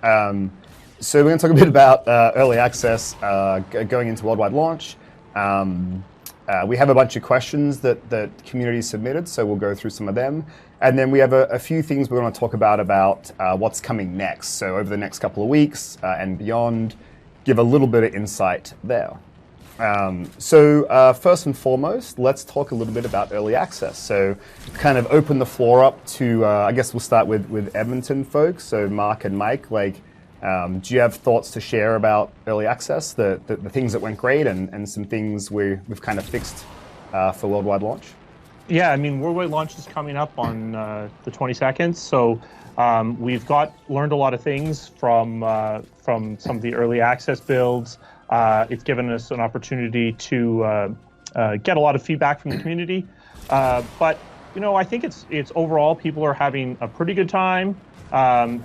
So we're going to talk a bit about early access going into worldwide launch. We have a bunch of questions that the community submitted, so we'll go through some of them. And then we have a few things we want to talk about what's coming next. So over the next couple of weeks and beyond, give a little bit of insight there. So first and foremost, let's talk a little bit about early access. So kind of open the floor up to, I guess we'll start with Edmonton folks. So Mark and Mike, do you have thoughts to share about early access, the things that went great and some things we've kind of fixed for worldwide launch? Yeah, I mean, worldwide launch is coming up on the 22nd. So we've learned a lot of things from some of the early access builds. It's given us an opportunity to get a lot of feedback from the community. But I think it's overall people are having a pretty good time.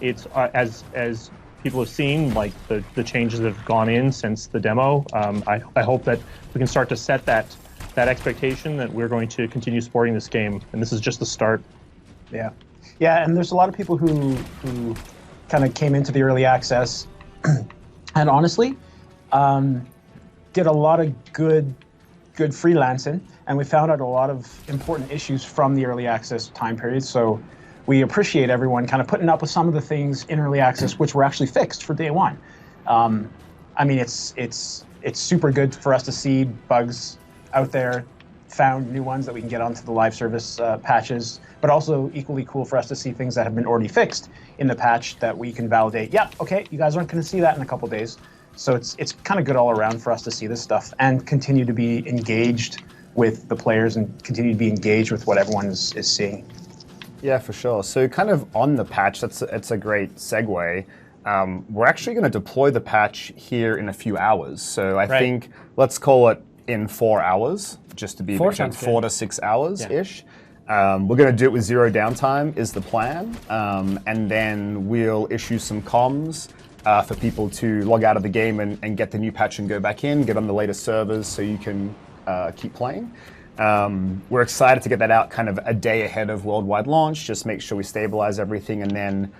It's as people have seen, like the changes that have gone in since the demo. I hope that we can start to set that expectation that we're going to continue supporting this game, and this is just the start. Yeah, and there's a lot of people who kind of came into the early access, and honestly, did a lot of good freelancing, and we found out a lot of important issues from the early access time period. So we appreciate everyone kind of putting up with some of the things in early access which were actually fixed for day one. I mean, it's super good for us to see bugs out there, found new ones that we can get onto the live service patches, but also equally cool for us to see things that have been already fixed in the patch that we can validate. Yeah, okay, you guys aren't going to see that in a couple days. So it's kind of good all around for us to see this stuff and continue to be engaged with the players and continue to be engaged with what everyone is seeing. Yeah, for sure. So kind of on the patch, it's a great segue. We're actually going to deploy the patch here in a few hours. So I think let's call it in 4 hours, just to be 4 to 6 hours-ish. Yeah. We're going to do it with 0 downtime is the plan. And then we'll issue some comms for people to log out of the game and get the new patch and go back in, get on the latest servers so you can keep playing. We're excited to get that out kind of a day ahead of worldwide launch, just make sure we stabilize everything. And then,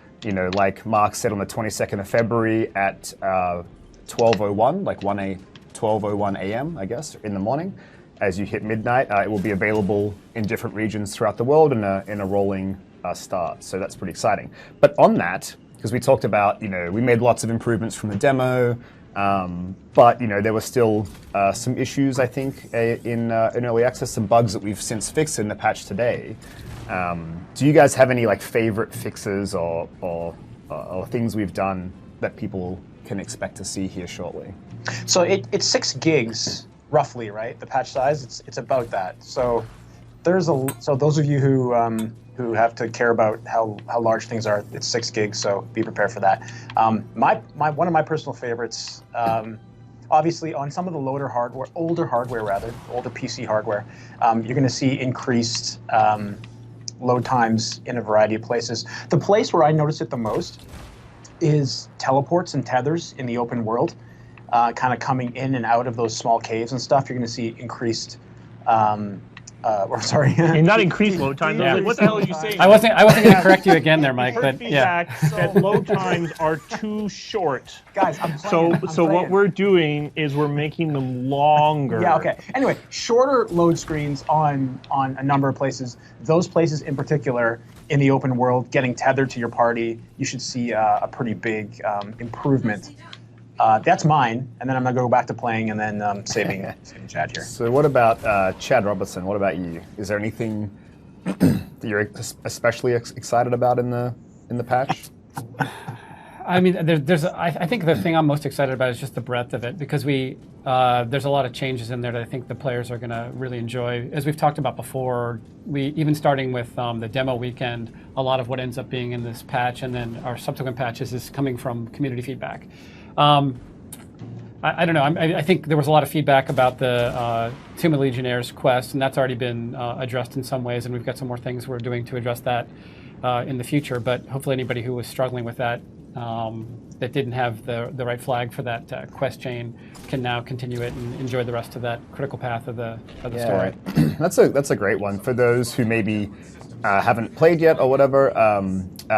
like Mark said, on the 22nd of February at 12:01, like 12:01 a.m., I guess, in the morning, as you hit midnight, it will be available in different regions throughout the world in a rolling start. So that's pretty exciting. But on that, because we talked about, we made lots of improvements from the demo, but there were still some issues, I think, in early access, some bugs that we've since fixed in the patch today. Do you guys have any favorite fixes or things we've done that people can expect to see here shortly? So it's 6 gigs roughly, right? The patch size, it's about that. So so those of you who have to care about how large things are, it's 6 gigs, so be prepared for that. One of my personal favorites, obviously on some of the older hardware, older PC hardware, you're going to see increased load times in a variety of places. The place where I notice it the most is teleports and tethers in the open world, kind of coming in and out of those small caves and stuff. You're going to see increased sorry. And not increased load time. Yeah. What the hell are you saying? I wasn't going to correct you again there, Mike. But feedback that load times are too short. Guys, I'm playing. So what we're doing is we're making them longer. Yeah. Okay. Anyway, shorter load screens on a number of places. Those places in particular in the open world, getting tethered to your party, you should see a pretty big improvement. That's mine, and then I'm going to go back to playing and then saving Chad here. So what about Chad Robertson? What about you? Is there anything that you're especially excited about in the patch? I mean, I think the thing I'm most excited about is just the breadth of it, because there's a lot of changes in there that I think the players are going to really enjoy. As we've talked about before, even starting with the demo weekend, a lot of what ends up being in this patch and then our subsequent patches is coming from community feedback. I don't know. I think there was a lot of feedback about the Tomb of Legionnaires quest, and that's already been addressed in some ways, and we've got some more things we're doing to address that in the future. But hopefully anybody who was struggling with that, that didn't have the right flag for that quest chain, can now continue it and enjoy the rest of that critical path of the story. That's a great one. For those who maybe haven't played yet or whatever,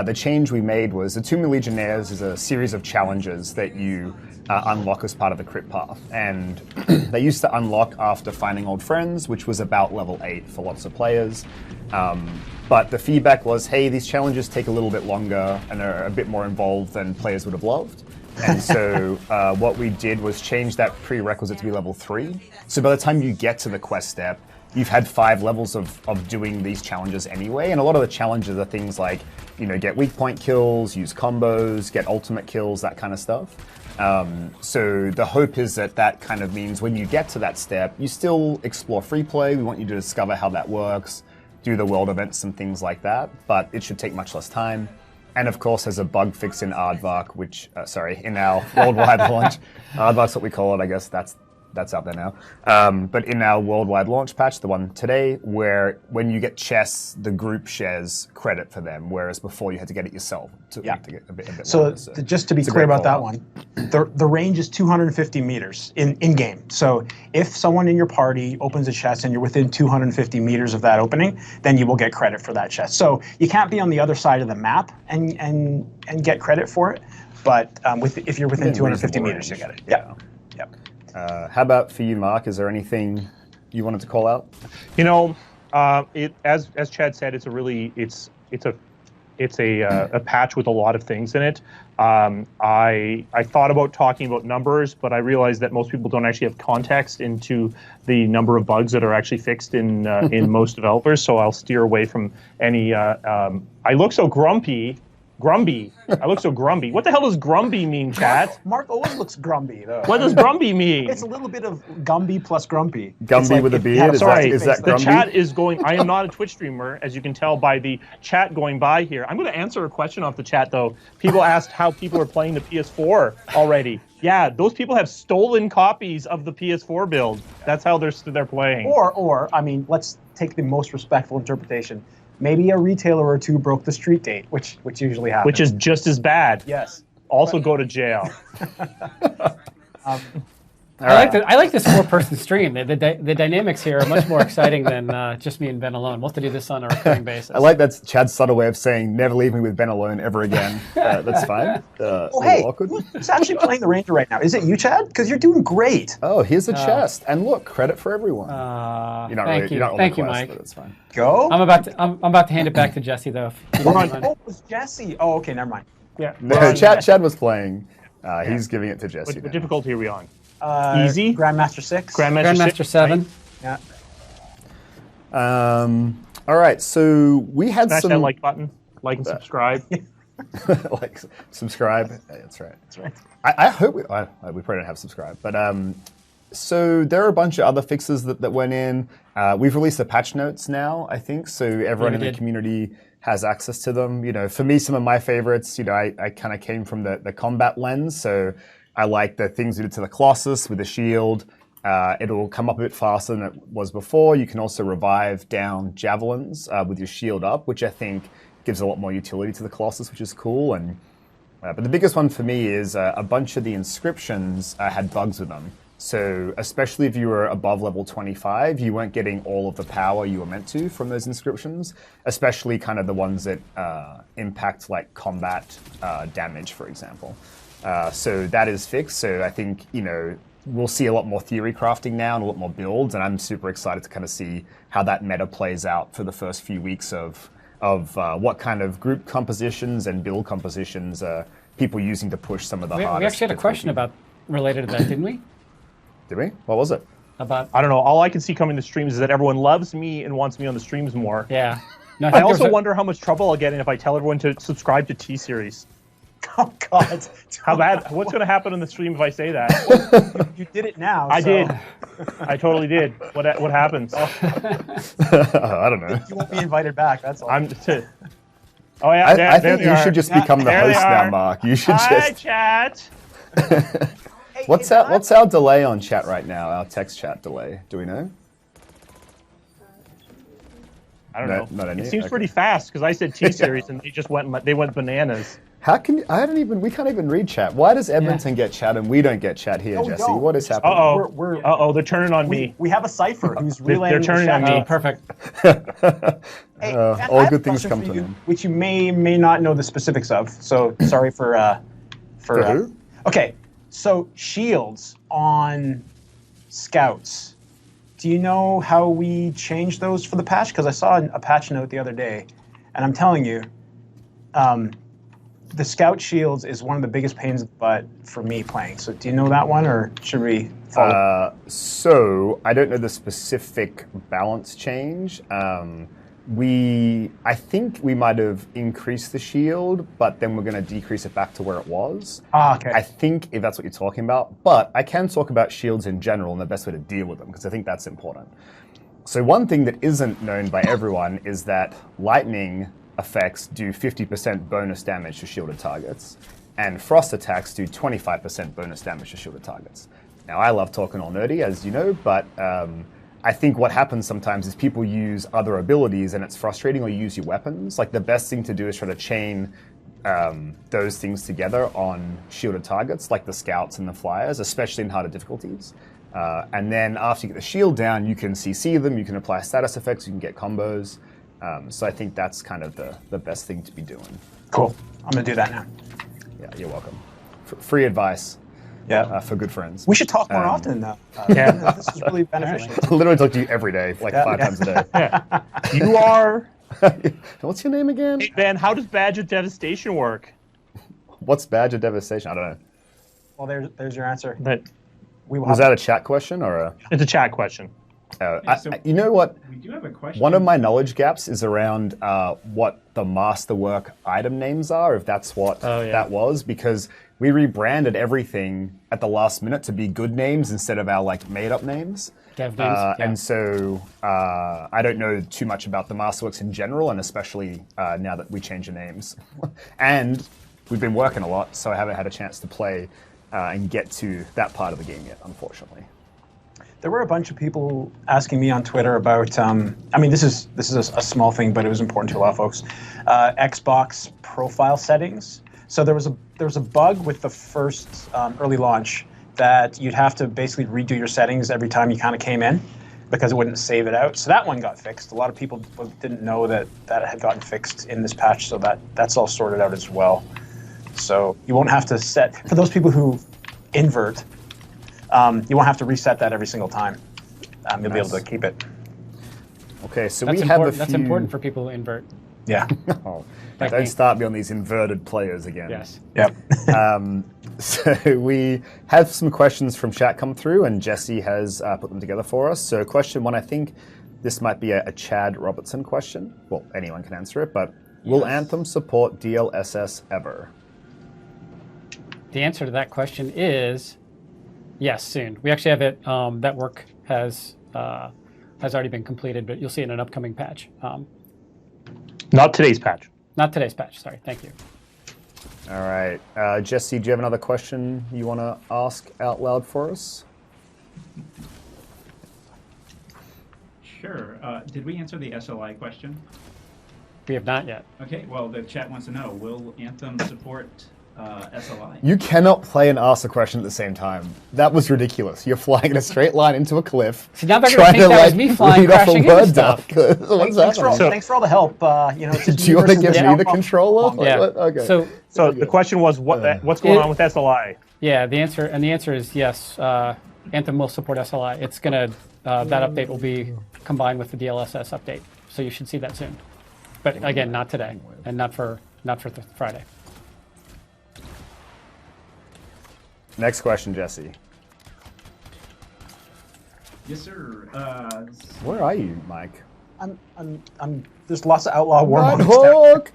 the change we made was the Tomb of Legionnaires is a series of challenges that you unlock as part of the crit path. And they used to unlock after finding old friends, which was about level 8 for lots of players. But the feedback was, hey, these challenges take a little bit longer and are a bit more involved than players would have loved. And so what we did was change that prerequisite to be level 3. So by the time you get to the quest step, you've had 5 levels of doing these challenges anyway. And a lot of the challenges are things like, get weak point kills, use combos, get ultimate kills, that kind of stuff. So the hope is that kind of means when you get to that step, you still explore free play. We want you to discover how that works, do the world events and things like that, but it should take much less time. And of course, there's a bug fix in Aardvark, which, in our worldwide launch. Aardvark's what we call it, I guess that's out there now. But in our worldwide launch patch, the one today, where when you get chests, the group shares credit for them, whereas before you had to get it yourself to get a bit so longer, just to be clear about that one, the range is 250 meters in game. So if someone in your party opens a chest and you're within 250 meters of that opening, then you will get credit for that chest. So you can't be on the other side of the map and get credit for it, but if you're within 250 meters, you get it. Yeah. How about for you, Mark? Is there anything you wanted to call out? As Chad said, it's a patch with a lot of things in it. I thought about talking about numbers, but I realized that most people don't actually have context into the number of bugs that are actually fixed in most developers. So I'll steer away from any. I look so grumpy. Grumby. I look so grumpy. What the hell does grumpy mean, chat? Mark always looks grumpy, though. What does grumpy mean? It's a little bit of Gumby plus grumpy. Gumby with a beard? Is that the Grumby? chat is going... I am not a Twitch streamer, as you can tell by the chat going by here. I'm going to answer a question off the chat, though. People asked how people are playing the PS4 already. Yeah, those people have stolen copies of the PS4 build. That's how they're playing. Or, let's take the most respectful interpretation. Maybe a retailer or two broke the street date, which usually happens. Which is just as bad. Yes. Also go to jail. I like this 4-person stream. The dynamics here are much more exciting than just me and Ben alone. We'll have to do this on a recurring basis. I like that Chad's subtle way of saying, never leave me with Ben alone ever again. That's fine. Who's actually playing the Ranger right now? Is it you, Chad? Because you're doing great. Oh, here's a chest. And look, credit for everyone. Thank you, Mike. But it's fine. Go. I'm about to hand it back to Jesse, though. It was Jesse. Oh, okay, never mind. Yeah. No, Chad was playing. He's giving it to Jesse. What difficulty are we on? Easy. Grandmaster 6. Grandmaster 7. Right? Yeah. All right, so we had Smash some... that like button. Like and subscribe. Subscribe. Yeah, that's right. I hope we probably don't have subscribe, but so there are a bunch of other fixes that went in. We've released the patch notes now, I think, so everyone in the community has access to them. For me, some of my favorites, I kind of came from the combat lens, so I like the things we did to the Colossus with the shield. It'll come up a bit faster than it was before. You can also revive down javelins with your shield up, which I think gives a lot more utility to the Colossus, which is cool. And but the biggest one for me is a bunch of the inscriptions had bugs with them. So especially if you were above level 25, you weren't getting all of the power you were meant to from those inscriptions, especially kind of the ones that impact like combat damage, for example. So that is fixed. So I think, we'll see a lot more theory crafting now and a lot more builds, and I'm super excited to kind of see how that meta plays out for the first few weeks of what kind of group compositions and build compositions people using to push some of the hardest. We actually had a question related to that, didn't we? Did we? What was it? I don't know. All I can see coming to streams is that everyone loves me and wants me on the streams more. Yeah. No, I also wonder how much trouble I'll get in if I tell everyone to subscribe to T-Series. Oh, God. How bad? What's going to happen on the stream if I say that? You did it now. I did. I totally did. What happens? I don't know. You won't be invited back, that's all. Oh, yeah. I think you should just become the host now, Mark. You should Hi, just... chat. What's our delay on chat right now? Our text chat delay? Do we know? I don't know. Not any? It seems pretty fast because I said T-Series and they went bananas. How can you, we can't even read chat. Why does Edmonton get chat and we don't get chat here, we Jesse? don't. What is happening? They're turning on me. We have a cipher who's relaying. They're turning on me. Perfect. Hey, all good things come to you, them. which you may not know the specifics of. So sorry for who? Okay, so shields on scouts. Do you know how we changed those for the patch? Because I saw a patch note the other day, and I'm telling you, the scout shields is one of the biggest pains in the butt for me playing. So do you know that one, or should we follow? So I don't know the specific balance change. I think we might have increased the shield, but then we're going to decrease it back to where it was. Okay. I think if that's what you're talking about. But I can talk about shields in general and the best way to deal with them, because I think that's important. So one thing that isn't known by everyone is that lightning effects do 50% bonus damage to shielded targets, and frost attacks do 25% bonus damage to shielded targets. Now, I love talking all nerdy, as you know, but I think what happens sometimes is people use other abilities and it's frustrating, or use your weapons. Like, the best thing to do is try to chain those things together on shielded targets, like the scouts and the flyers, especially in harder difficulties. And then after you get the shield down, you can CC them, you can apply status effects, you can get combos. So I think that's kind of the best thing to be doing. Cool. I'm going to do that now. Yeah, you're welcome. Free advice. Yeah. For good friends. We should talk more often. This is really beneficial. I literally talk to you every day, like 5 times a day. Yeah. You are. What's your name again? Hey, Ben, how does Badge of Devastation work? What's Badge of Devastation? I don't know. Well, there's your answer. Was that a chat question or a? It's a chat question. You know what? We do have a question. One of my knowledge gaps is around what the masterwork item names are, if that's what that was, because we rebranded everything at the last minute to be good names instead of our made-up names. Dev names, And so I don't know too much about the masterworks in general, and especially now that we changed the names. And we've been working a lot, so I haven't had a chance to play and get to that part of the game yet, unfortunately. There were a bunch of people asking me on Twitter about. I mean, this is a small thing, but it was important to a lot of folks. Xbox profile settings. So there was a bug with the first early launch that you'd have to basically redo your settings every time you kind of came in, because it wouldn't save it out. So that one got fixed. A lot of people didn't know that had gotten fixed in this patch, so that's all sorted out as well. So you won't have to set, for those people who invert, you won't have to reset that every single time. You'll be able to keep it. Okay, so That's we have important. That's important for people who invert. Yeah. Don't start me on these inverted players again. Yes. Yep. So we have some questions from chat come through, and Jesse has put them together for us. So question one, I think this might be a Chad Robertson question. Well, anyone can answer it, but will Anthem support DLSS ever? The answer to that question is yes, soon. We actually have it. That work has already been completed, but you'll see it in an upcoming patch. Not today's patch. Not today's patch. Sorry. Thank you. All right, Jesse, do you have another question you want to ask out loud for us? Sure. Did we answer the SLI question? We have not yet. Okay. Well, the chat wants to know: will Anthem support SLI? You cannot play and ask a question at the same time. That was ridiculous. You're flying in a straight line into a cliff. See, now they're going to think that was me flying, crashing into stuff. Thanks for all the help. Do you want to give me the controller? Yeah. Okay. So the question was, what's going on with SLI? Yeah, the answer is yes. Anthem will support SLI. It's gonna that update will be combined with the DLSS update, so you should see that soon. But again, not today, and not for Friday. Next question, Jesse. Yes, sir. Where are you, Mike? I'm there's lots of outlaw war modes. Hook!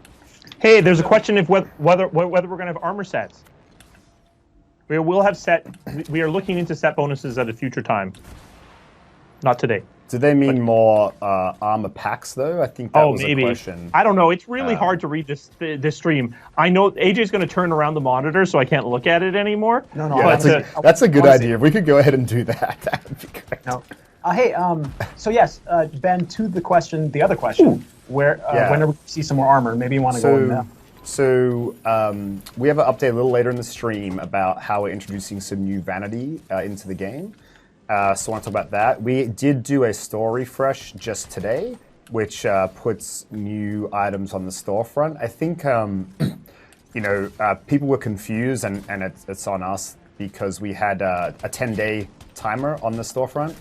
Hey, there's a question of whether we're going to have armor sets. We will have we are looking into set bonuses at a future time. Not today. Do they mean more armor packs, though? I think that was maybe. a question. I don't know. It's really hard to read this stream. I know AJ's going to turn around the monitor, so I can't look at it anymore. No. Yeah, that's a good idea. If we could go ahead and do that, that would be great. No. Hey, so yes, Ben, to the other question, whenever we see some more armor, maybe you want to go in there. So we have an update a little later in the stream about how we're introducing some new vanity into the game. So I want to talk about that. We did do a store refresh just today, which puts new items on the storefront. I think people were confused, and it's on us because we had a 10-day timer on the storefront.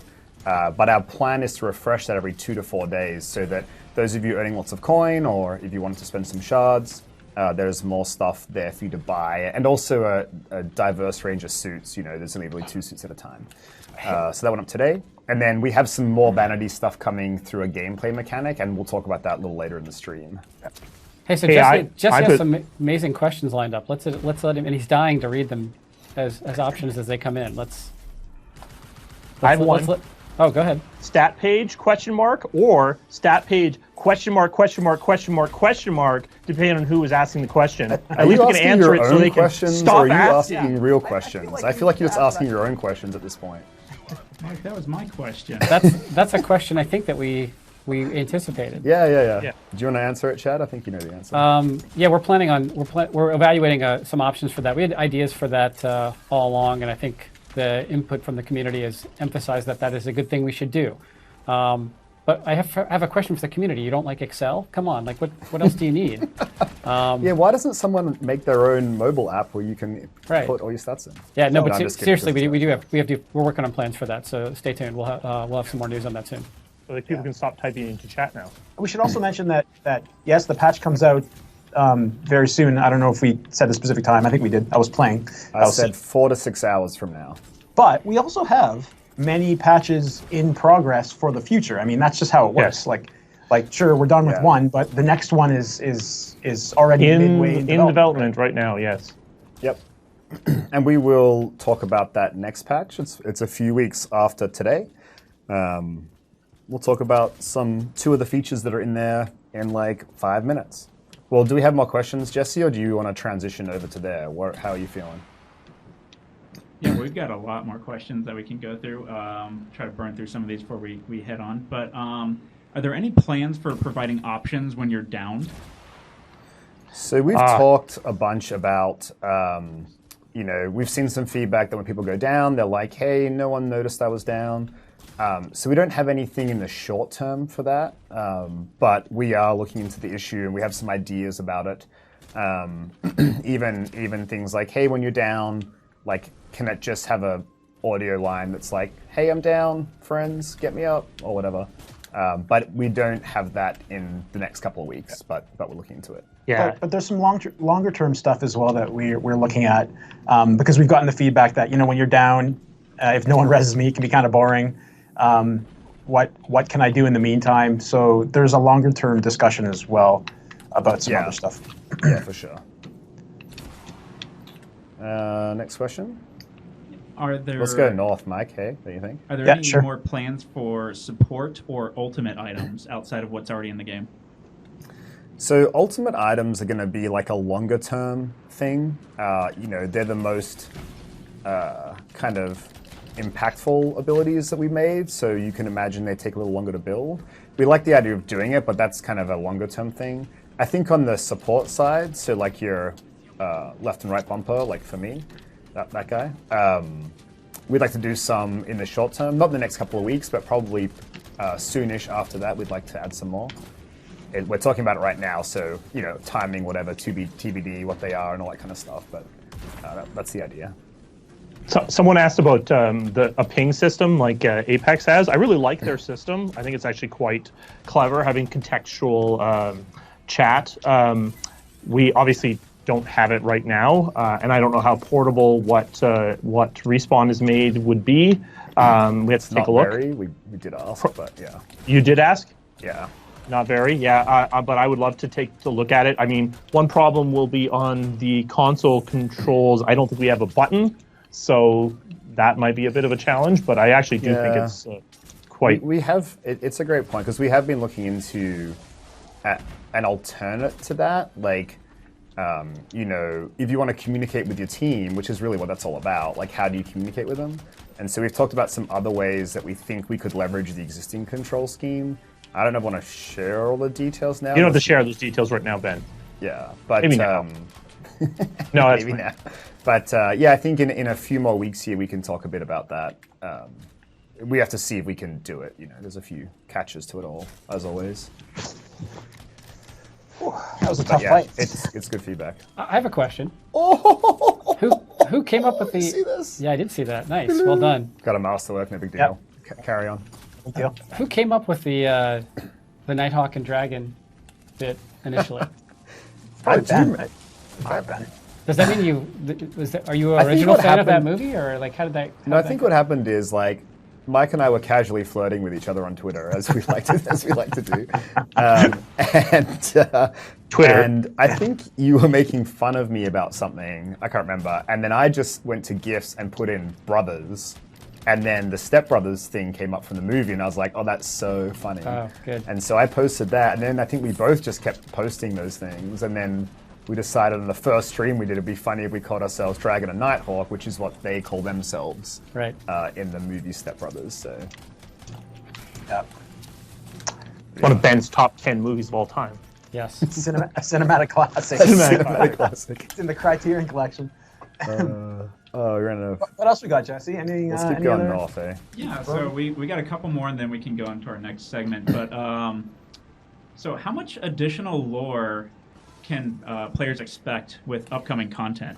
But our plan is to refresh that every 2 to 4 days, so that those of you earning lots of coin, or if you wanted to spend some shards, there's more stuff there for you to buy, and also a diverse range of suits. There's only really 2 suits at a time. So that went up today. And then we have some more vanity stuff coming through a gameplay mechanic, and we'll talk about that a little later in the stream. Hey, so Jesse has some amazing questions lined up. Let's let him, and he's dying to read them as options as they come in. I have one. Oh, go ahead. Stat page, ? Or stat page, ? Depending on who was asking the question. At least we can answer it so they can stop or are you asking. asking real questions? I feel like you're just asking your own questions at this point. Mike, that was my question. That's a question I think that we anticipated. Yeah. Do you want to answer it, Chad? I think you know the answer. Yeah, we're evaluating some options for that. We had ideas for that all along, and I think the input from the community has emphasized that is a good thing we should do. But I have a question for the community. You don't like Excel? Come on, what else do you need? Yeah, why doesn't someone make their own mobile app where you can put all your stats in? Yeah, no, but seriously, we're working on plans for that. So stay tuned. We'll have some more news on that soon. So that people can stop typing into chat now. We should also mention that yes, the patch comes out very soon. I don't know if we said a specific time. I think we did. I was playing. I said 4 to 6 hours from now. But we also have many patches in progress for the future. I mean, that's just how it works. Yes. Like sure, we're done with one, but the next one is already midway in development right now. Yes. Yep. And we will talk about that next patch. It's a few weeks after today. We'll talk about 2 of the features that are in there in 5 minutes. Well, do we have more questions, Jesse, or do you want to transition over to there? How are you feeling? Yeah, we've got a lot more questions that we can go through. Try to burn through some of these before we head on. But are there any plans for providing options when you're downed? So we've talked a bunch about, we've seen some feedback that when people go down, they're like, hey, no one noticed I was down. So we don't have anything in the short term for that, but we are looking into the issue, and we have some ideas about it. Even things like, hey, when you're down, can it just have a audio line that's like, hey, I'm down, friends, get me up, or whatever. But we don't have that in the next couple of weeks, but we're looking into it. Yeah. But there's some longer term stuff as well that we're looking at, because we've gotten the feedback that when you're down, if no one reses me, it can be kind of boring. What can I do in the meantime? So there's a longer term discussion as well about some other stuff. Yeah, for sure. Next question. Let's go north, Mike. Hey, what do you think? Are there any more plans for support or ultimate items outside of what's already in the game? So ultimate items are going to be a longer term thing. They're the most kind of impactful abilities that we made, so you can imagine they take a little longer to build. We like the idea of doing it, but that's kind of a longer term thing. I think on the support side, so your left and right bumper, for me, that guy, we'd like to do some in the short term, not the next couple of weeks, but probably soonish after that, we'd like to add some more. We're talking about it right now, so timing, whatever, TBD, what they are, and all that kind of stuff, but that's the idea. So, someone asked about a ping system like Apex has. I really like their system. I think it's actually quite clever, having contextual chat. We obviously don't have it right now, and I don't know how portable what Respawn has made would be. We have to take a look. We did ask, but yeah. You did ask? Yeah. Not very, yeah, but I would love to take a look at it. I mean, one problem will be on the console controls. I don't think we have a button. So that might be a bit of a challenge, but I actually do think it's quite... We have... It's a great point, because we have been looking into an alternate to that. If you want to communicate with your team, which is really what that's all about, how do you communicate with them? And so we've talked about some other ways that we think we could leverage the existing control scheme. I don't know if I want to share all the details now. You don't have to share those details right now, Ben. Yeah, but Maybe now. No, that's maybe fine. now. But yeah, I think in a few more weeks here we can talk a bit about that. We have to see if we can do it. You know, there's a few catches to it all, as always. That was a tough Yeah, fight. it's good feedback. I have a question. Oh, Who came up with the? you see this? Yeah, I did see that. Nice, well done. Got a masterwork, no big deal. Carry on. Big deal. Who came up with the Nighthawk and Dragon bit initially? Probably do Ben, you- right? Probably Ben. Does that mean are you I an think original what fan of that happened- movie, or like how did that? No, I think what happened is like Mike and I were casually flirting with each other on Twitter, as we like to do, and Twitter. And I think you were making fun of me about something. I can't remember. And then I just went to GIFs and put in brothers, and then the Step Brothers thing came up from the movie, and I was like, "Oh, that's so funny." Oh, good. And so I posted that, and then I think we both just kept posting those things, and then we decided on the first stream we did it'd be funny if we called ourselves Dragon and Nighthawk, which is what they call themselves Right. in the movie Step Brothers. So Yeah. One of Ben's top 10 movies of all time. Yes. A cinematic classic. Cinematic classic. It's in the Criterion collection. Oh, we're gonna What else we got, Jesse? Any, let's keep any going other? north, eh? Yeah, so we got a couple more, and then we can go into our next segment. But so how much additional lore can players expect with upcoming content?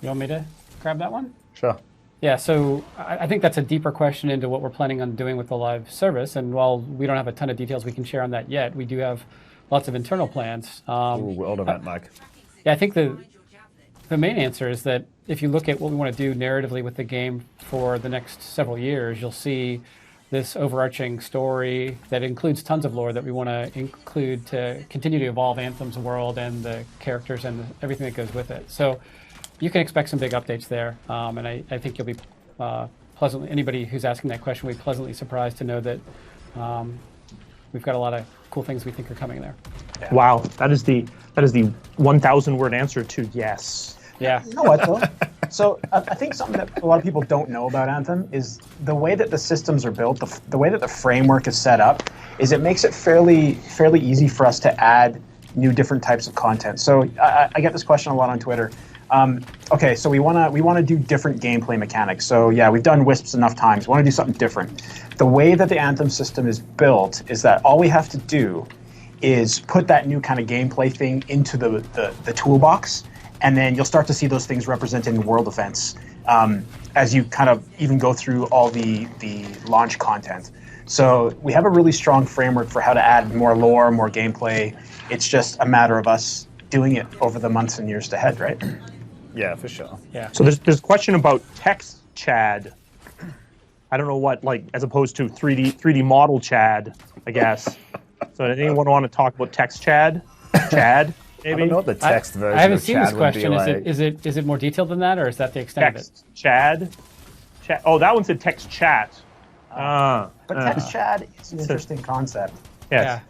You want me to grab that one? Sure. Yeah, so I think that's a deeper question into what we're planning on doing with the live service. And while we don't have a ton of details we can share on that yet, we do have lots of internal plans. Ooh, world event, Mike. Yeah, I think the main answer is that if you look at what we want to do narratively with the game for the next several years, you'll see this overarching story that includes tons of lore that we want to include to continue to evolve Anthem's world and the characters and everything that goes with it. So you can expect some big updates there, and I think you'll be pleasantly, anybody who's asking that question will be pleasantly surprised to know that we've got a lot of cool things we think are coming there. Wow, that is the 1,000 word answer to yes. Yeah. You know what, though? So I think something that a lot of people don't know about Anthem is the way that the systems are built, the way that the framework is set up, is it makes it fairly easy for us to add new different types of content. So I get this question a lot on Twitter. Okay, so we wanna do different gameplay mechanics. So yeah, we've done Wisps enough times. We want to do something different. The way that the Anthem system is built is that all we have to do is put that new kind of gameplay thing into the toolbox, and then you'll start to see those things represented in world events as you kind of even go through all the launch content. So we have a really strong framework for how to add more lore, more gameplay. It's just a matter of us doing it over the months and years ahead, right? Yeah, for sure. Yeah. So there's a question about text Chad. I don't know what, like, as opposed to 3D model Chad, I guess. So anyone want to talk about text Chad? Chad, maybe? I don't know what the text version I haven't of seen Chad this would question. be like. Is it more detailed than that, or is that the extent of it? Text Chad. Oh, that one said text chat. But text Chad is an interesting concept. Yes.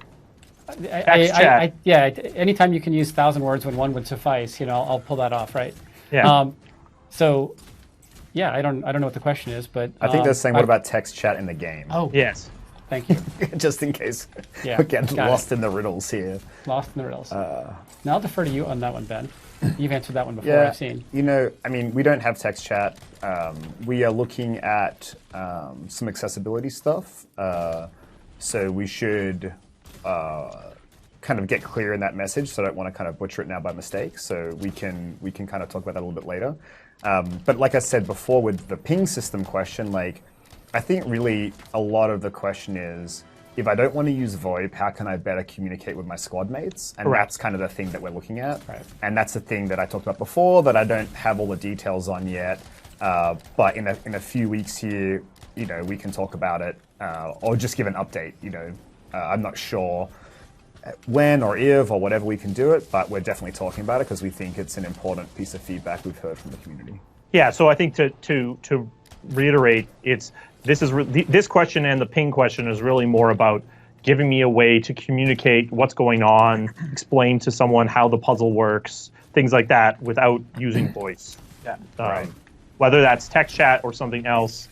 Yeah. Anytime you can use 1,000 words when one would suffice, I'll pull that off, right? Yeah. So, yeah, I don't know what the question is, but I think they're saying, what about text chat in the game? Oh, Yes. thank you. Just in case Yeah, we're getting got lost in the riddles here. Lost in the riddles. Now I'll defer to you on that one, Ben. You've answered that one before. Yeah, I've seen. I mean, we don't have text chat. We are looking at some accessibility stuff. So we should kind of get clear in that message. So I don't want to kind of butcher it now by mistake. So we can kind of talk about that a little bit later. But like I said before with the ping system question, like I think really a lot of the question is, if I don't want to use VoIP, how can I better communicate with my squad mates? And Correct. that's kind of the thing that we're looking at. Right. And that's the thing that I talked about before that I don't have all the details on yet. But in a few weeks here, we can talk about it or just give an update. I'm not sure when or if or whatever we can do it, but we're definitely talking about it because we think it's an important piece of feedback we've heard from the community. Yeah. So I think to reiterate, this question and the ping question is really more about giving me a way to communicate what's going on, explain to someone how the puzzle works, things like that, without using voice. Yeah. Right. Whether that's text chat or something else,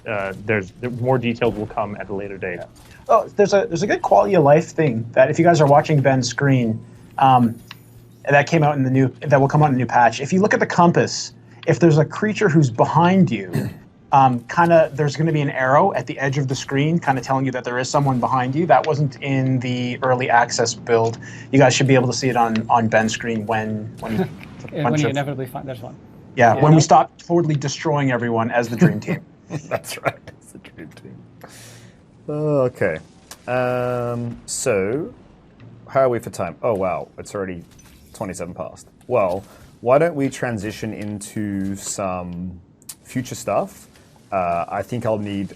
there's more details will come at a later date. Oh, there's a good quality of life thing that if you guys are watching Ben's screen, that came out in the new that will come out in the new patch. If you look at the compass, if there's a creature who's behind you, there's going to be an arrow at the edge of the screen, kind of telling you that there is someone behind you. That wasn't in the early access build. You guys should be able to see it on Ben's screen when you when you inevitably find there's one. Yeah, when we stop totally destroying everyone as the dream team. That's right. It's the dream team. Okay. So, how are we for time? Oh, wow. It's already 27 past. Well, why don't we transition into some future stuff? I think I'll need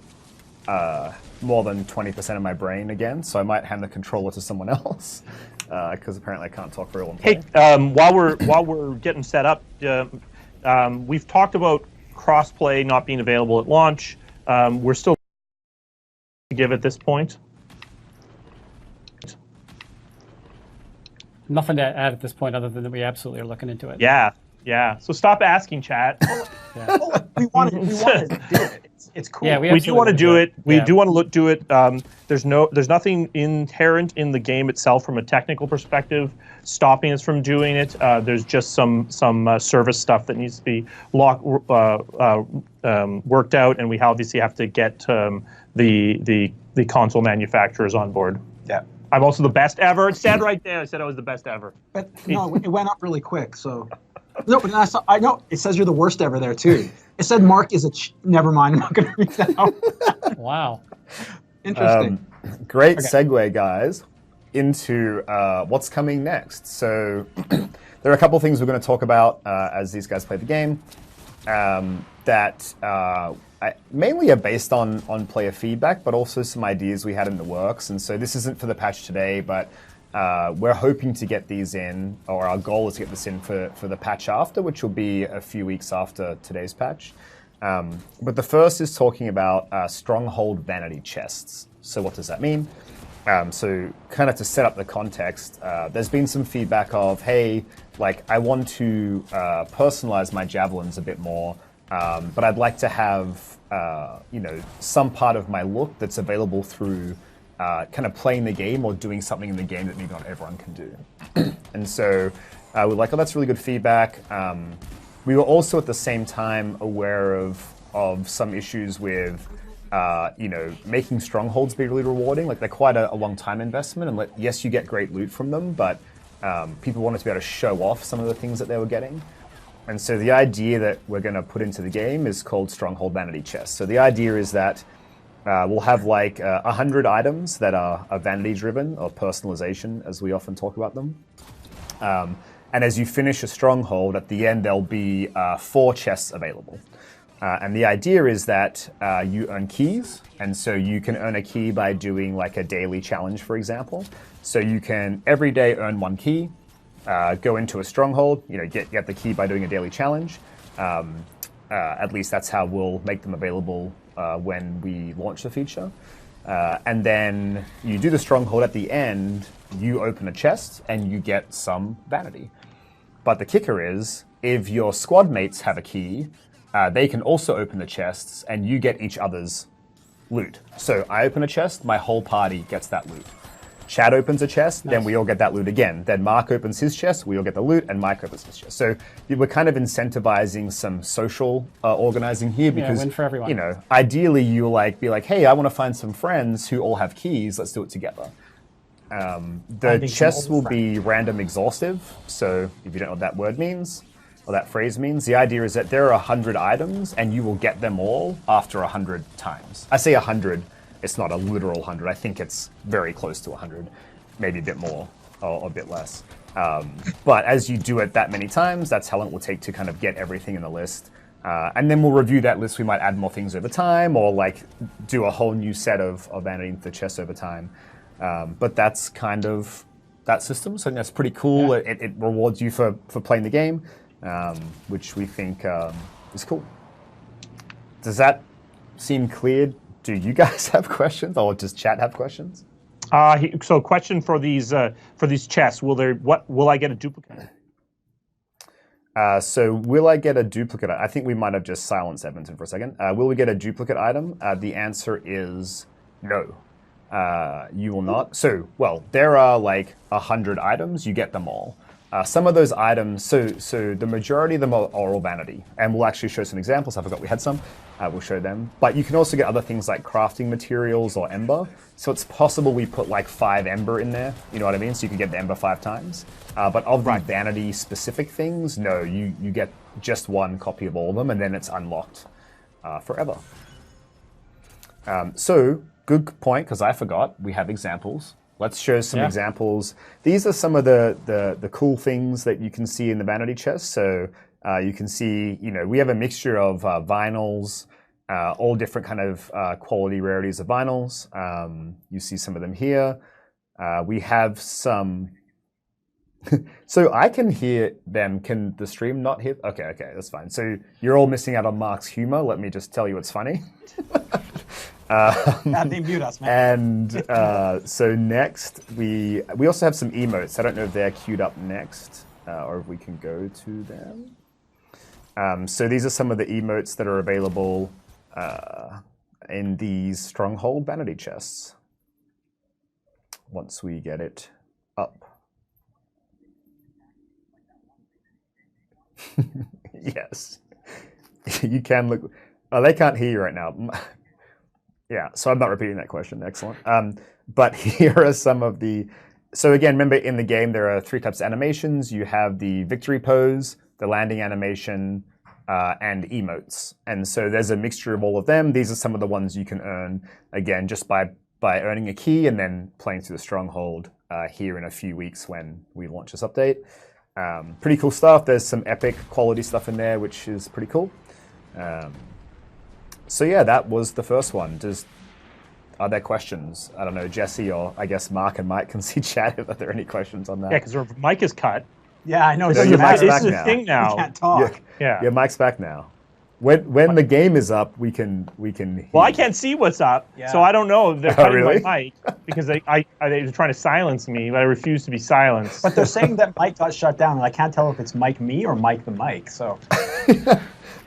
more than 20% of my brain again, so I might hand the controller to someone else, because apparently I can't talk very well. Hey, while we're getting set up, we've talked about crossplay not being available at launch. We're still to give at this point. Nothing to add at this point other than that we absolutely are looking into it. Yeah. So stop asking, chat. Yeah. We want to do it. It's cool. Yeah, we do want to do it. We do want to do it. There's nothing inherent in the game itself from a technical perspective stopping us from doing it. There's just some service stuff that needs to be worked out, and we obviously have to get the console manufacturers on board. Yeah. I'm also the best ever. It said right there. I said I was the best ever. But no, it went up really quick. So no, but I know it says you're the worst ever there too. It said Mark is never mind. I'm not going to read that out. Wow. Interesting. Great segue, guys, into what's coming next. So there are a couple things we're going to talk about as these guys play the game that mainly are based on player feedback, but also some ideas we had in the works. And so this isn't for the patch today, but we're hoping to get these in, or our goal is to get this in for the patch after, which will be a few weeks after today's patch. But the first is talking about stronghold vanity chests. So what does that mean? So kind of to set up the context, there's been some feedback of, hey, like I want to personalize my javelins a bit more, but I'd like to have some part of my look that's available through kind of playing the game or doing something in the game that maybe not everyone can do. And so we're like, oh, that's really good feedback. We were also at the same time aware of some issues with making strongholds be really rewarding. Like they're quite a long time investment, and yes, you get great loot from them, but people wanted to be able to show off some of the things that they were getting. And so the idea that we're going to put into the game is called Stronghold Vanity Chests. So the idea is that we'll have like 100 items that are vanity driven, or personalization as we often talk about them. And as you finish a stronghold, at the end there'll be 4 chests available. And the idea is that you earn keys, and so you can earn a key by doing like a daily challenge, for example. So you can every day earn 1 key, go into a stronghold, get the key by doing a daily challenge. At least that's how we'll make them available when we launch the feature. And then you do the stronghold. At the end, you open a chest and you get some vanity. But the kicker is, if your squad mates have a key, they can also open the chests and you get each other's loot. So I open a chest, my whole party gets that loot. Chad opens a chest, then we all get that loot again. Then Mark opens his chest, we all get the loot, and Mike opens his chest. So we're kind of incentivizing some social organizing here because, win for everyone. Ideally you be like, hey, I want to find some friends who all have keys. Let's do it together. The chests will be random exhaustive. So if you don't know what that word means or that phrase means, the idea is that there are 100 items and you will get them all after 100 times. I say 100. It's not a literal 100. I think it's very close to 100, maybe a bit more or a bit less. But as you do it that many times, that's how long it will take to kind of get everything in the list. And then we'll review that list. We might add more things over time, or do a whole new set of vanity into the chest over time. But that's kind of that system. So I think that's pretty cool. Yeah. It rewards you for playing the game, which we think is cool. Does that seem clear? Do you guys have questions, or does chat have questions? So, question for these chests: will I get a duplicate? So, will I get a duplicate? I think we might have just silenced Edmonton for a second. Will we get a duplicate item? The answer is no. you will not. So, well, there are like 100 items. You get them all. Some of those items, so the majority of them are all vanity, and we'll actually show some examples. I forgot we had some. We'll show them. But you can also get other things like crafting materials or ember. So it's possible we put like 5 ember in there. You know what I mean? So you can get the ember 5 times. But of the vanity specific things, no, you get just 1 copy of all of them, and then it's unlocked forever. So good point, because I forgot. We have examples. Let's show some examples. These are some of the cool things that you can see in the vanity chest. So you can see, we have a mixture of vinyls, all different kind of quality rarities of vinyls. You see some of them here. We have some. So I can hear them. Can the stream not hear? Okay, that's fine. So you're all missing out on Mark's humor. Let me just tell you it's funny. They mute us, man. And so next, we also have some emotes. I don't know if they're queued up next, or if we can go to them. So these are some of the emotes that are available in these Stronghold vanity chests. Once we get it up. Yes. You can look. Oh, they can't hear you right now. Yeah, so I'm not repeating that question. Excellent. But here are some of the... So again, remember in the game there are 3 types of animations. You have the victory pose, the landing animation, and emotes. And so there's a mixture of all of them. These are some of the ones you can earn, again, just by earning a key and then playing through the Stronghold here in a few weeks when we launch this update. Pretty cool stuff. There's some epic quality stuff in there, which is pretty cool. So yeah, that was the first one. Are there questions? I don't know, Jesse, or I guess Mark and Mike can see chat if there are any questions on that. Yeah, because our mic is cut. Yeah, I know. No, your mic's back This is now. a thing now. We can't talk. Yeah. Your mic's back now. When the game is up, we can hear. Well, I can't see what's up, Yeah. so I don't know if they're cutting really? my mic because they're trying to silence me, but I refuse to be silenced. But they're saying that Mike got shut down, and I can't tell if it's Mike me or Mike the mic. So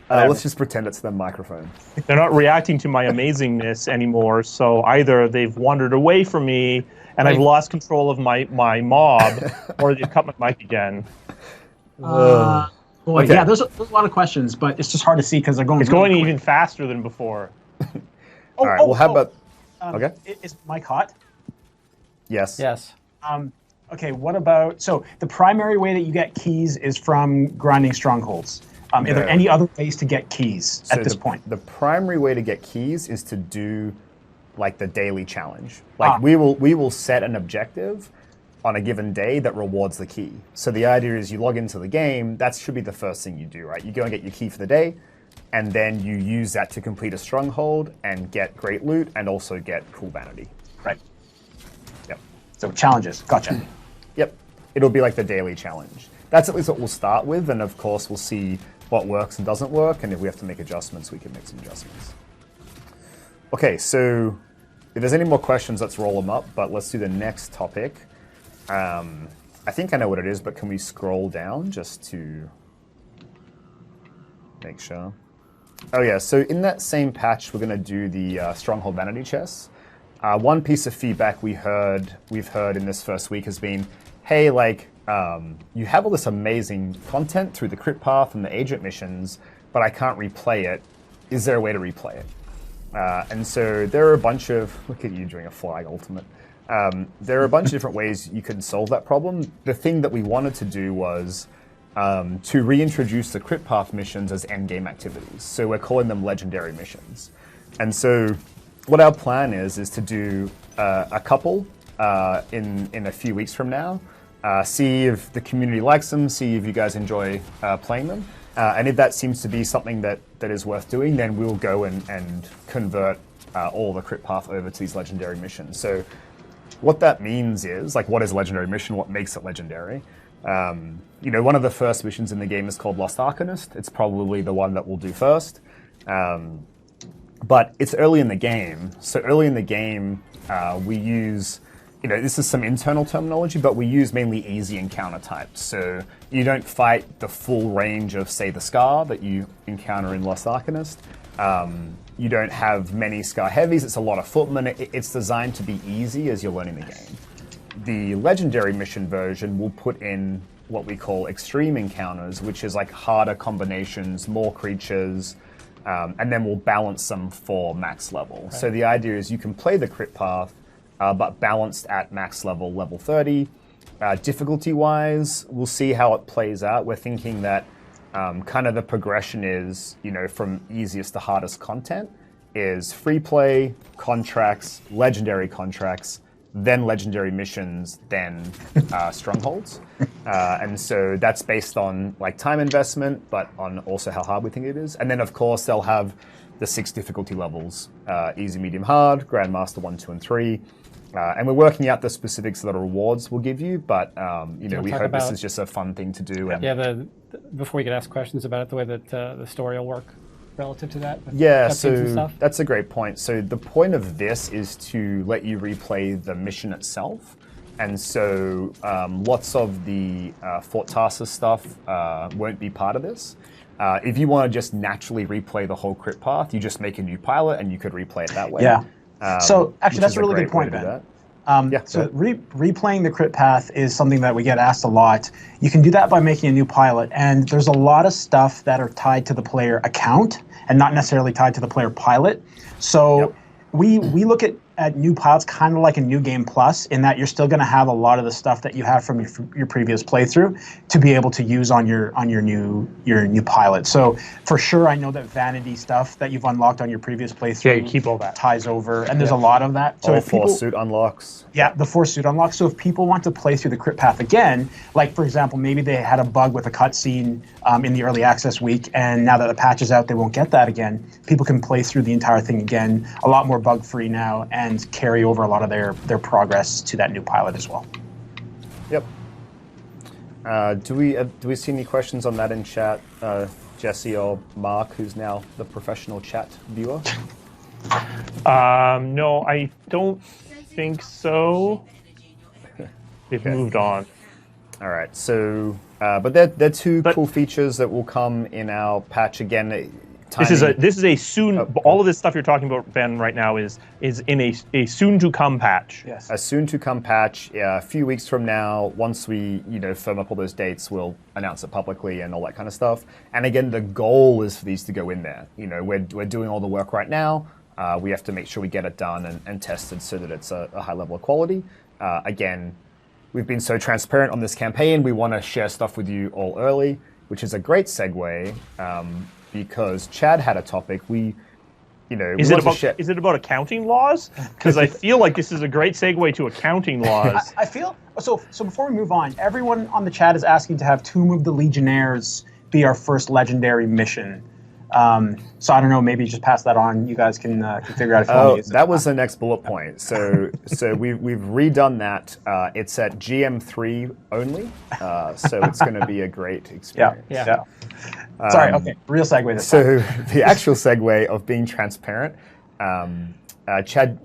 Let's just pretend it's the microphone. They're not reacting to my amazingness anymore, so either they've wandered away from me and I've lost control of my mob, or they've cut my mic again. boy, Okay. yeah, there's a lot of questions, but it's just hard to see because they're going. It's really going quick. even faster than before. All right. Well, how about? Okay. Is Mike hot? Yes. Yes. Okay, what about, so the primary way that you get keys is from grinding strongholds. Are there any other ways to get keys at this point? The primary way to get keys is to do like the daily challenge. Like we will set an objective on a given day that rewards the key. So the idea is you log into the game, that should be the first thing you do, right? You go and get your key for the day, and then you use that to complete a stronghold and get great loot and also get cool vanity. Right. Yep. So challenges, gotcha. Yep. It'll be like the daily challenge. That's at least what we'll start with, and of course we'll see what works and doesn't work, and if we have to make adjustments, we can make some adjustments. Okay, so if there's any more questions, let's roll them up, but let's do the next topic. I think I know what it is, but can we scroll down just to make sure? Oh yeah, so in that same patch, we're going to do the Stronghold Vanity chests. One piece of feedback we've heard in this first week has been, hey, like, you have all this amazing content through the crit path and the agent missions, but I can't replay it. Is there a way to replay it? And so there are a bunch of, look at you doing a flag ultimate. There are a bunch of different ways you can solve that problem. The thing that we wanted to do was to reintroduce the crit path missions as endgame activities. So we're calling them legendary missions. And so what our plan is to do a couple in a few weeks from now, see if the community likes them, see if you guys enjoy playing them. And if that seems to be something that is worth doing, then we'll go and convert all the crit path over to these legendary missions. So what that means is, like, what is a legendary mission? What makes it legendary? One of the first missions in the game is called Lost Arcanist. It's probably the one that we'll do first. But it's early in the game. So early in the game, we use, this is some internal terminology, but we use mainly easy encounter types. So you don't fight the full range of, say, the Scar that you encounter in Lost Arcanist. You don't have many Scar Heavies. It's a lot of footmen. It's designed to be easy as you're learning the game. The Legendary mission version will put in what we call extreme encounters, which is like harder combinations, more creatures, and then we'll balance them for max level. Right. So the idea is you can play the crit path, but balanced at max level, level 30. Difficulty-wise, we'll see how it plays out. We're thinking that kind of the progression is, from easiest to hardest content is free play, contracts, legendary contracts, then legendary missions, then strongholds. And so that's based on like time investment, but on also how hard we think it is. And then of course they'll have the 6 difficulty levels, easy, medium, hard, Grandmaster 1, 2, and 3. And we're working out the specifics that the rewards will give you, but we hope this is just a fun thing to do. And before we get asked questions about it, the way that the story will work relative to that. Yeah, so that's a great point. So the point of this is to let you replay the mission itself. And so lots of the Fort Tarsus stuff won't be part of this. If you want to just naturally replay the whole crit path, you just make a new pilot and you could replay it that way. Yeah. So actually, that's a really good point, Ben. Replaying the crit path is something that we get asked a lot. You can do that by making a new pilot, and there's a lot of stuff that are tied to the player account and not necessarily tied to the player pilot. So we look at new pilots kind of like a new game plus, in that you're still going to have a lot of the stuff that you have from your previous playthrough to be able to use on your new pilot. So for sure, I know that vanity stuff that you've unlocked on your previous playthrough, you keep all that, ties over, and there's a lot of that. So all 4 suit unlocks. Yeah, the 4 suit unlocks. So if people want to play through the crit path again, like for example, maybe they had a bug with a cutscene in the early access week, and now that the patch is out, they won't get that again. People can play through the entire thing again, a lot more bug free now, and carry over a lot of their progress to that new pilot as well. Yep. Do we see any questions on that in chat, Jesse or Mark, who's now the professional chat viewer? No, I don't think so. They've moved on. All right. So, but they're 2 cool features that will come in our patch again. This is a soon. All of this stuff you're talking about, Ben, right now is in a soon to come patch. Yes. A soon to come patch. A few weeks from now, once we firm up all those dates, we'll announce it publicly and all that kind of stuff. And again, the goal is for these to go in there. We're doing all the work right now. We have to make sure we get it done and tested so that it's a high level of quality. Again, we've been so transparent on this campaign. We want to share stuff with you all early, which is a great segue. Because Chad had a topic, is it about accounting laws? Because I feel like this is a great segue to accounting laws. I feel so. Before we move on, everyone on the chat is asking to have Tomb of the Legionnaires be our first legendary mission. So I don't know. Maybe just pass that on. You guys can figure out if you want to use it. That was the next bullet point. So we've redone that. It's at GM3 only. So it's going to be a great experience. Yeah. Sorry. Okay. Real segue. This time. The actual segue of being transparent. Chad,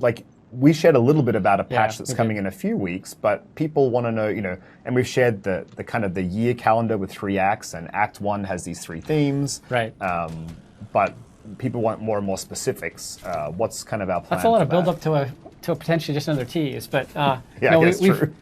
we shared a little bit about a patch that's coming in a few weeks, but people want to know, and we've shared the kind of the year calendar with 3 acts, and Act 1 has these 3 themes. Right. But people want more and more specifics. What's kind of our plan? That's a lot of build up to a potentially just another tease, but that's true.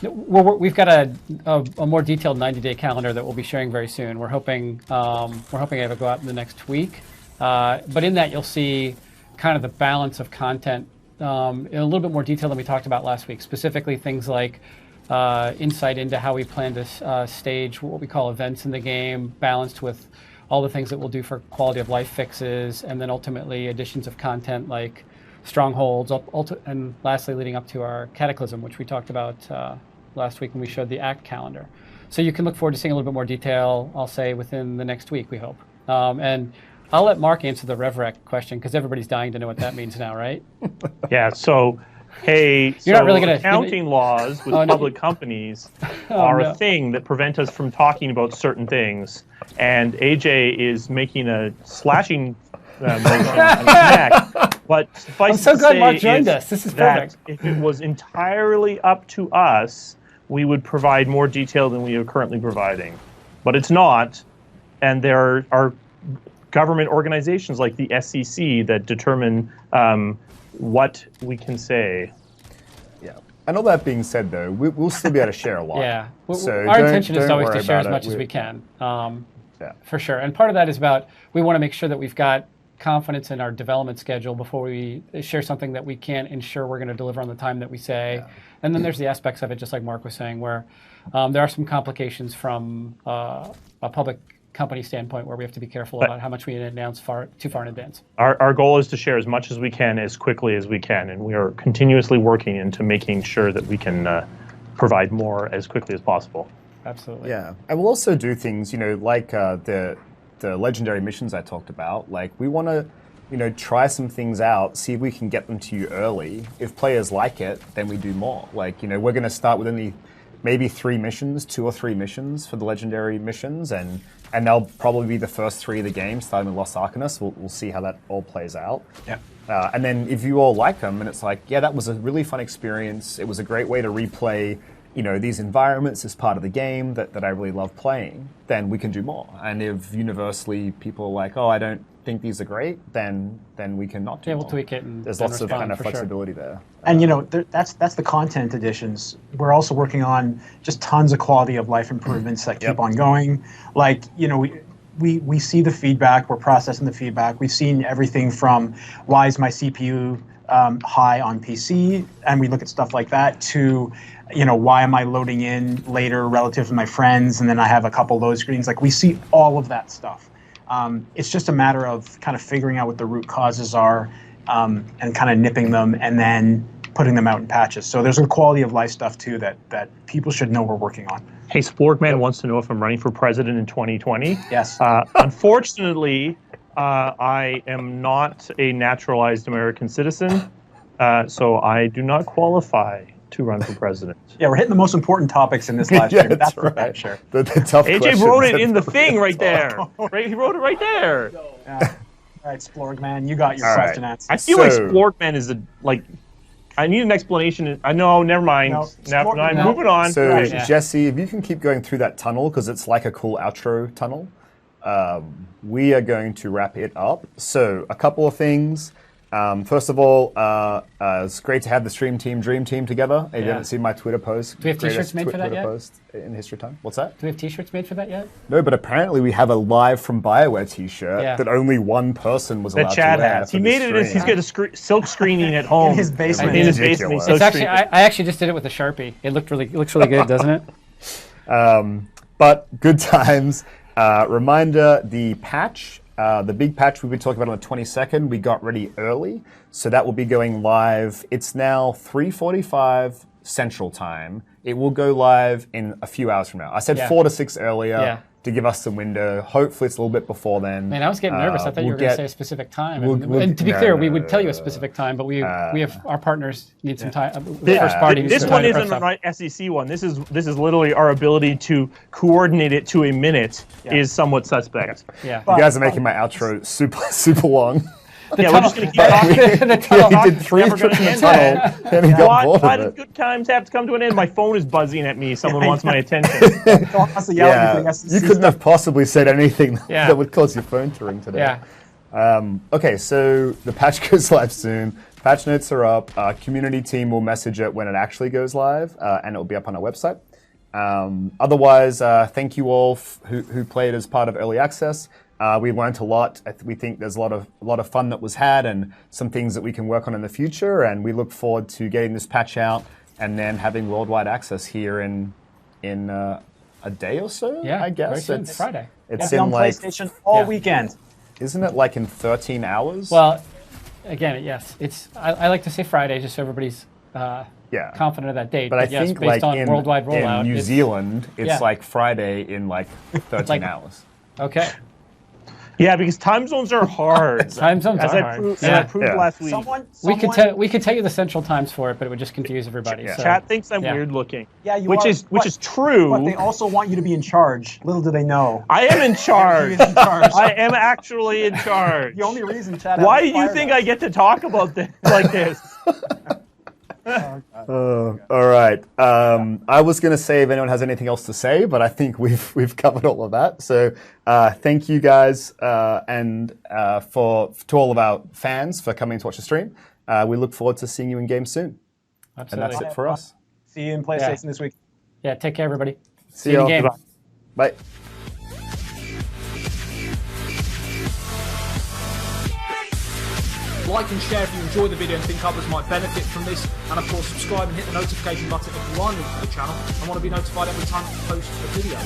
We've got a more detailed 90-day calendar that we'll be sharing very soon. We're hoping it'll go out in the next week. But in that, you'll see kind of the balance of content in a little bit more detail than we talked about last week. Specifically, things like insight into how we plan to stage what we call events in the game, balanced with all the things that we'll do for quality of life fixes, and then ultimately additions of content like strongholds, and lastly leading up to our cataclysm, which we talked about last week when we showed the act calendar. So you can look forward to seeing a little bit more detail, I'll say, within the next week, we hope. And I'll let Mark answer the RevRec question, because everybody's dying to know what that means now, right? Yeah, so, hey, you're not really accounting laws with public companies are a thing that prevent us from talking about certain things. And AJ is making a slashing motion on his neck. But I'm so glad Mark joined us. This is perfect. If it was entirely up to us, we would provide more detail than we are currently providing. But it's not, and there are government organizations like the SEC that determine what we can say. Yeah. And all that being said, though, we'll still be able to share a lot. Yeah. So Our intention is don't always to worry share as about much it. as we can, Yeah. for sure. And part of that is about we want to make sure that we've got confidence in our development schedule before we share something that we can't ensure we're going to deliver on the time that we say. Yeah. And then there's the aspects of it, just like Mark was saying, where there are some complications from a public company standpoint where we have to be careful about how much we announce too far in advance. Our goal is to share as much as we can as quickly as we can, and we are continuously working into making sure that we can provide more as quickly as possible. Absolutely. Yeah, and we'll also do things, like the legendary missions I talked about. Like, we want to, try some things out, see if we can get them to you early. If players like it, then we do more. Like, we're going to start with only maybe 2 or 3 missions for the legendary missions, and they'll probably be the first 3 of the game, starting with Lost Arcanus. We'll see how that all plays out. Yeah. And then if you all like them, and it's like, yeah, that was a really fun experience. It was a great way to replay, these environments as part of the game that I really love playing, then we can do more. And if universally people are like, oh, I don't think these are great, then we can not do more. We'll tweak it. And there's lots of kind of flexibility there. And that's the content additions. We're also working on just tons of quality of life improvements that keep on going. Like, we see the feedback, we're processing the feedback. We've seen everything from why is my CPU high on PC, and we look at stuff like that, to why am I loading in later relative to my friends, and then I have a couple load screens. Like, we see all of that stuff. It's just a matter of kind of figuring out what the root causes are, and kind of nipping them and then putting them out in patches. So there's a quality of life stuff too that people should know we're working on. Hey, Sportman wants to know if I'm running for president in 2020. Yes. Unfortunately, I am not a naturalized American citizen, so I do not qualify to run for president. Yeah, we're hitting the most important topics in this live stream. That's for damn sure. The tough AJ wrote it in the thing right there. Right, he wrote it right there. Yeah. All right, Splorgman, you got your question answered. I feel like Splorgman is I need an explanation. I know, never mind. I'm moving on. So, Right. Jesse, if you can keep going through that tunnel, because it's like a cool outro tunnel, we are going to wrap it up. So, a couple of things. First of all, it's great to have the Dream Team together. If you haven't seen my Twitter post, do we have t-shirts made for that yet? Post in History Time. What's that? Do we have t-shirts made for that yet? No, but apparently we have a live from BioWare t-shirt that only one person was allowed that Chad to wear. has. He made it as he's got a silk screening at home. In his basement. In his basement. He's It's actually, I actually just did it with a Sharpie. It looks really good, doesn't it? But good times. Reminder, the patch, the big patch we've been talking about on the 22nd, we got ready early. So that will be going live. It's now 3:45 Central Time. It will go live in a few hours from now. I said 4 to 6 earlier to give us some window. Hopefully it's a little bit before then. Man, I was getting nervous. I thought you were going to say a specific time. And to be clear, we would tell you a specific time, but we have our partners need some time. First party. This one isn't an SEC one. This is literally our ability to coordinate it to a minute is somewhat suspect. Yeah. You guys are making my outro super long. We're just going to keep talking. He did 3 trips in the tunnel, and he got bored Why of do it. good times have to come to an end? My phone is buzzing at me. Someone wants my attention. You couldn't have possibly said anything that would cause your phone to ring today. Yeah. Okay, so the patch goes live soon. Patch notes are up. Our community team will message it when it actually goes live, and it will be up on our website. Otherwise, thank you all who played as part of early access. We learned a lot. We think there's a lot of fun that was had, and some things that we can work on in the future. And we look forward to getting this patch out and then having worldwide access here in a day or so. Yeah, I guess it's Friday. It's on PlayStation all weekend. Isn't it like in 13 hours? Well, again, yes. It's. I like to say Friday, just so everybody's confident of that date. But I think based like on worldwide rollout, in New Zealand, it's like Friday in like 13 hours. Okay. Yeah, because time zones are hard. Time zones as are I hard. proved last week. We could tell you the central times for it, but it would just confuse everybody. So. Chat thinks I'm weird looking. Yeah, you which are, is true. But they also want you to be in charge. Little do they know. I am in charge. I am actually in charge. The only reason Chad. Why do you think I get to talk about this like this? All right. I was going to say if anyone has anything else to say, but I think we've covered all of that. So thank you guys, and to all of our fans for coming to watch the stream. We look forward to seeing you in game soon. Absolutely. And that's it for us. See you in PlayStation this week. Yeah, take care, everybody. See you in the all. game. Bye. Like and share if you enjoy the video and think others might benefit from this, and of course subscribe and hit the notification button if you are new to the channel and want to be notified every time I post a video.